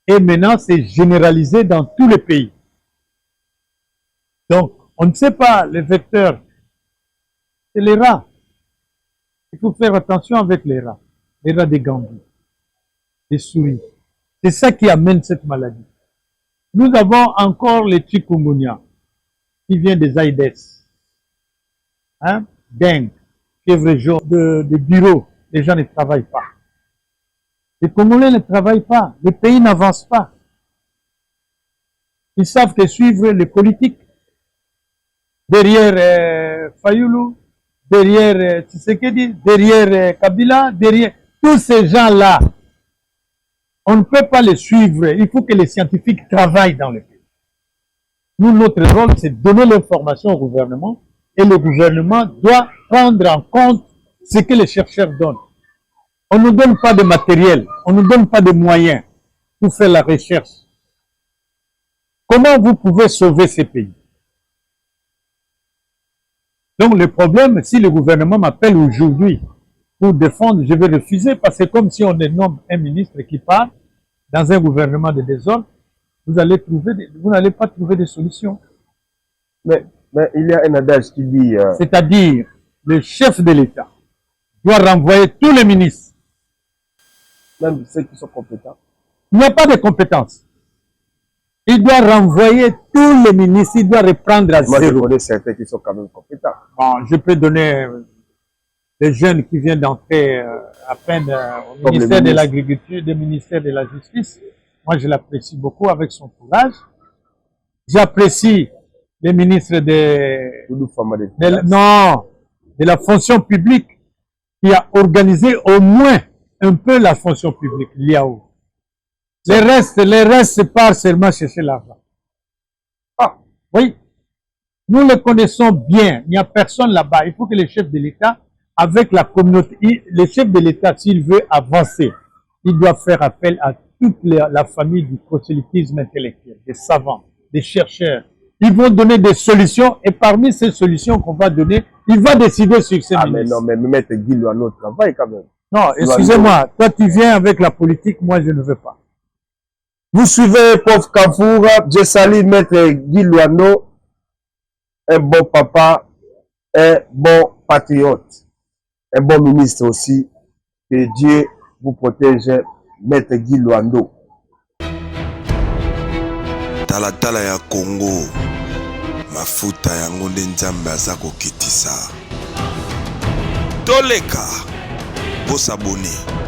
Et maintenant, c'est généralisé dans tous les pays. Donc, on ne sait pas les vecteurs. C'est les rats. Il faut faire attention avec les rats des Gambie, les souris. C'est ça qui amène cette maladie. Nous avons encore les chikungunya qui vient des Aïdes, hein? Dengue, fièvre jaune, de bureau. Les gens ne travaillent pas. Les Congolais ne travaillent pas. Les pays n'avancent pas. Ils savent que suivre les politiques. Derrière Fayoulou, derrière Tshisekedi, derrière Kabila, derrière tous ces gens-là. On ne peut pas les suivre. Il faut que les scientifiques travaillent dans le pays. Nous, notre rôle, c'est de donner l'information au gouvernement et le gouvernement doit prendre en compte ce que les chercheurs donnent. On ne nous donne pas de matériel, on ne nous donne pas de moyens pour faire la recherche. Comment vous pouvez sauver ces pays? Donc le problème, si le gouvernement m'appelle aujourd'hui pour défendre, je vais refuser parce que comme si on nomme un ministre qui part dans un gouvernement de désordre, vous n'allez pas trouver de solution. Mais il y a un adage qui dit... C'est-à-dire, le chef de l'État doit renvoyer tous les ministres. Même ceux qui sont compétents. Il n'y a pas de compétences. Il doit renvoyer tous les ministres, il doit reprendre à zéro. Moi, je connais certains qui sont quand même compétents. Bon, je peux donner des jeunes qui viennent d'entrer à peine au ministère de l'Agriculture, du ministère de la Justice. Moi, je l'apprécie beaucoup avec son courage. J'apprécie les ministres de la fonction publique qui a organisé au moins un peu la fonction publique, l'IAO. Les restes partent seulement chercher l'argent. Ah, oui. Nous le connaissons bien. Il n'y a personne là-bas. Il faut que les chefs de l'État, avec la communauté, les chefs de l'État, s'il veut avancer, il doit faire appel à toute la famille du prosélytisme intellectuel, des savants, des chercheurs. Ils vont donner des solutions et parmi ces solutions qu'on va donner, il va décider sur ces ministres. Mais non, mais mettre Guy Luano travail quand même. Non, excusez-moi, toi tu viens avec la politique, moi je ne veux pas. Vous suivez Pauvre Kafoura, je salue Maître Guy Luano, un bon papa, un bon patriote, un bon ministre aussi. Que Dieu vous protège, Maître Guy Luando. Talatala ya Congo, mafuta yango nde Nzambe aza kokitisa. Toleka, po s'abonner.